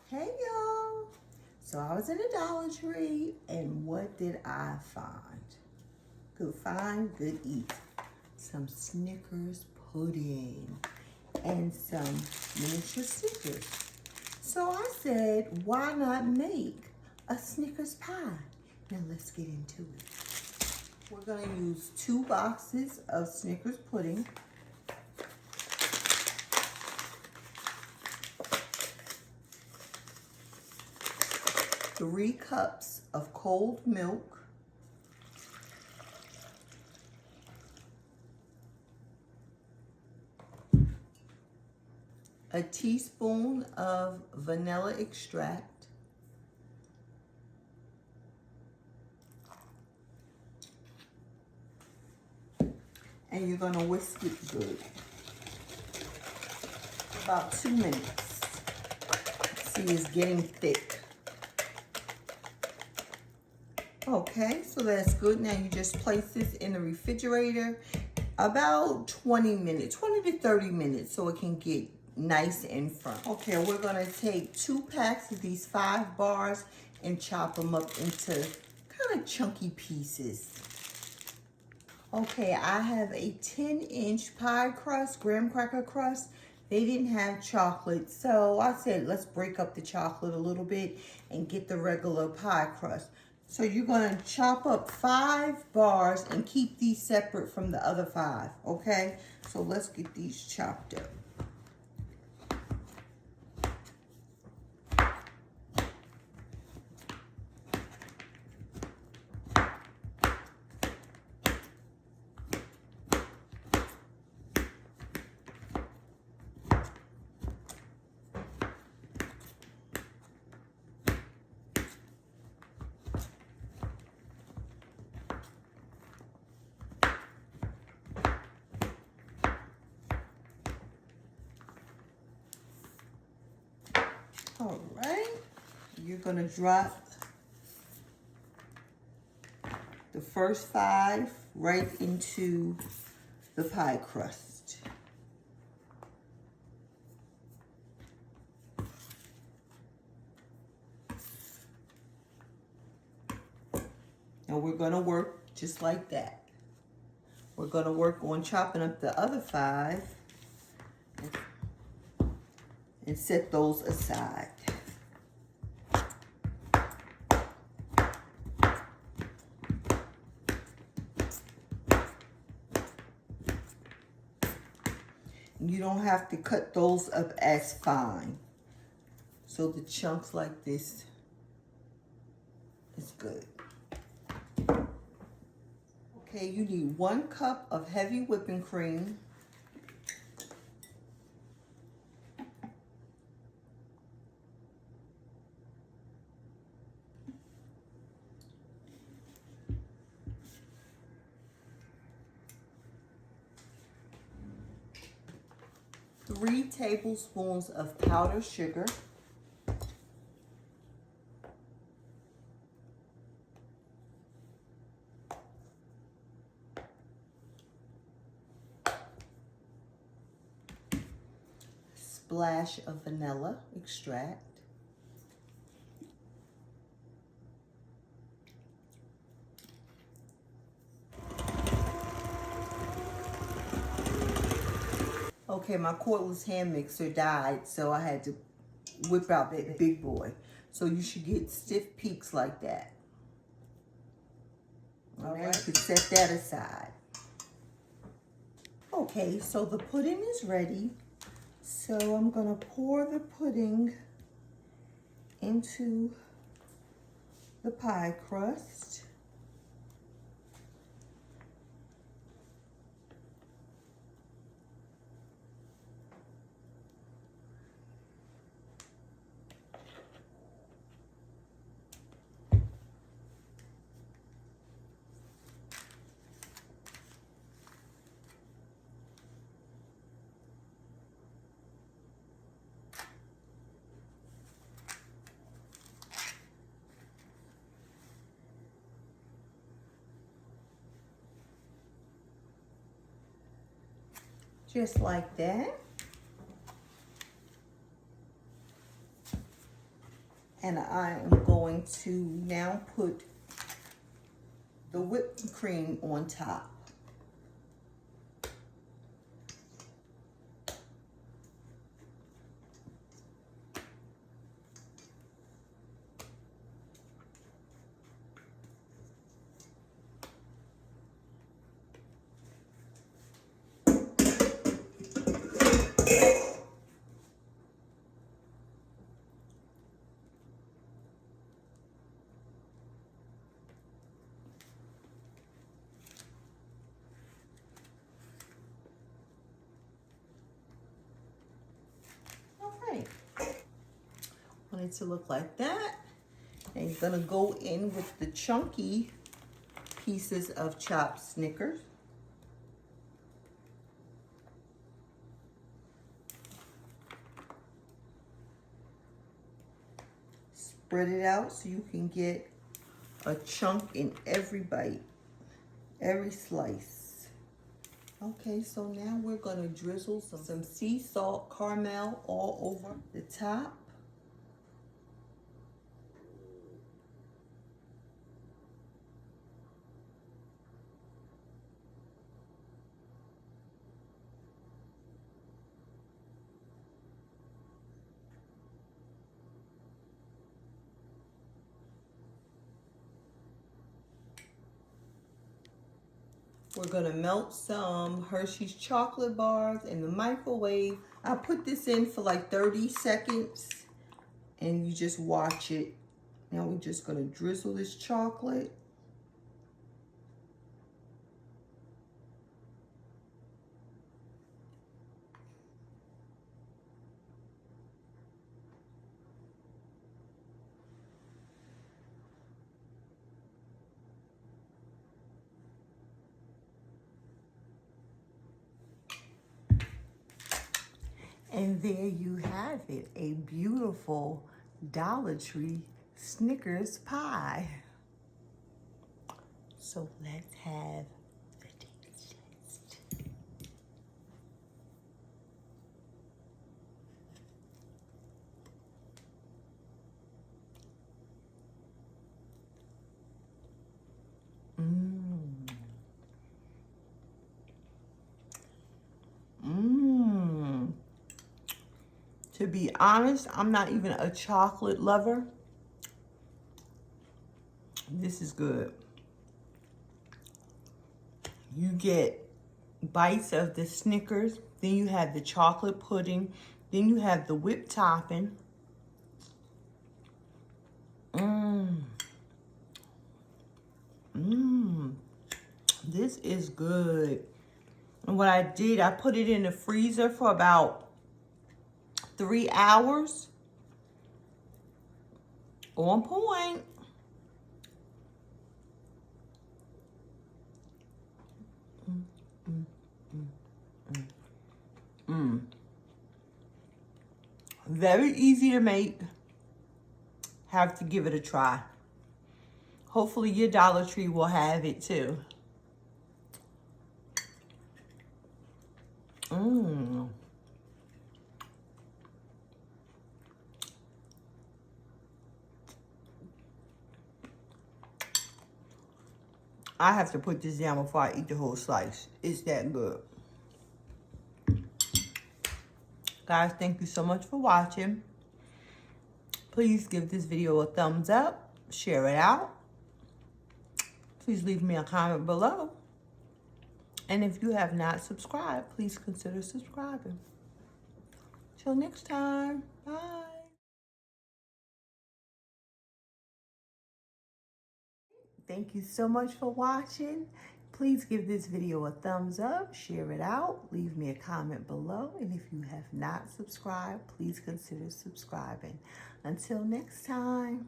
Hey y'all! So I was in a Dollar Tree and what did I find? Good find, good eat. Some Snickers pudding and some miniature Snickers. So I said, why not make a Snickers pie? Now let's get into it. We're gonna use 2 boxes of Snickers pudding. Three cups of cold milk, a teaspoon of vanilla extract, and you're gonna whisk it good. About 2 minutes. See, it's getting thick. Okay, so that's good. Now you just place this in the refrigerator about 20 minutes, 20 to 30 minutes, so it can get nice and firm. Okay, we're gonna take 2 packs of these 5 bars and chop them up into kind of chunky pieces. Okay, I have a 10-inch pie crust, graham cracker crust. They didn't have chocolate, so I said, let's break up the chocolate a little bit and get the regular pie crust. So you're gonna chop up 5 bars and keep these separate from the other 5, okay? So let's get these chopped up. All right, you're gonna drop the first 5 right into the pie crust. Now we're gonna work just like that. We're gonna work on chopping up the other 5 and set those aside. You don't have to cut those up as fine. So the chunks like this is good. Okay, you need 1 cup of heavy whipping cream. Three tablespoons of powdered sugar. Splash of vanilla extract. Okay, my cordless hand mixer died, so I had to whip out that big boy. So you should get stiff peaks like that. All right, you can set that aside. Okay, so the pudding is ready. So I'm gonna pour the pudding into the pie crust. Just like that. And I am going to now put the whipped cream on top. Want it to look like that. And you're gonna go in with the chunky pieces of chopped Snickers. Spread it out so you can get a chunk in every bite, every slice. Okay, so now we're gonna drizzle some sea salt caramel all over the top. We're gonna melt some Hershey's chocolate bars in the microwave. I put this in for like 30 seconds and you just watch it. Now we're just gonna drizzle this chocolate. And there you have it, a beautiful Dollar Tree Snickers pie. So let's have the taste test. To be honest, I'm not even a chocolate lover. This is good. You get bites of the Snickers, then you have the chocolate pudding, then you have the whipped topping. This is good. And what I did, I put it in the freezer for about 3 hours. On point. Very easy to make. Have to give it a try. Hopefully your Dollar Tree will have it too. I have to put this down before I eat the whole slice. It's that good. Guys, thank you so much for watching. Please give this video a thumbs up. Share it out. Please leave me a comment below. And if you have not subscribed, please consider subscribing. Till next time. Bye. Thank you so much for watching. Please give this video a thumbs up, share it out, leave me a comment below. And if you have not subscribed, please consider subscribing. Until next time.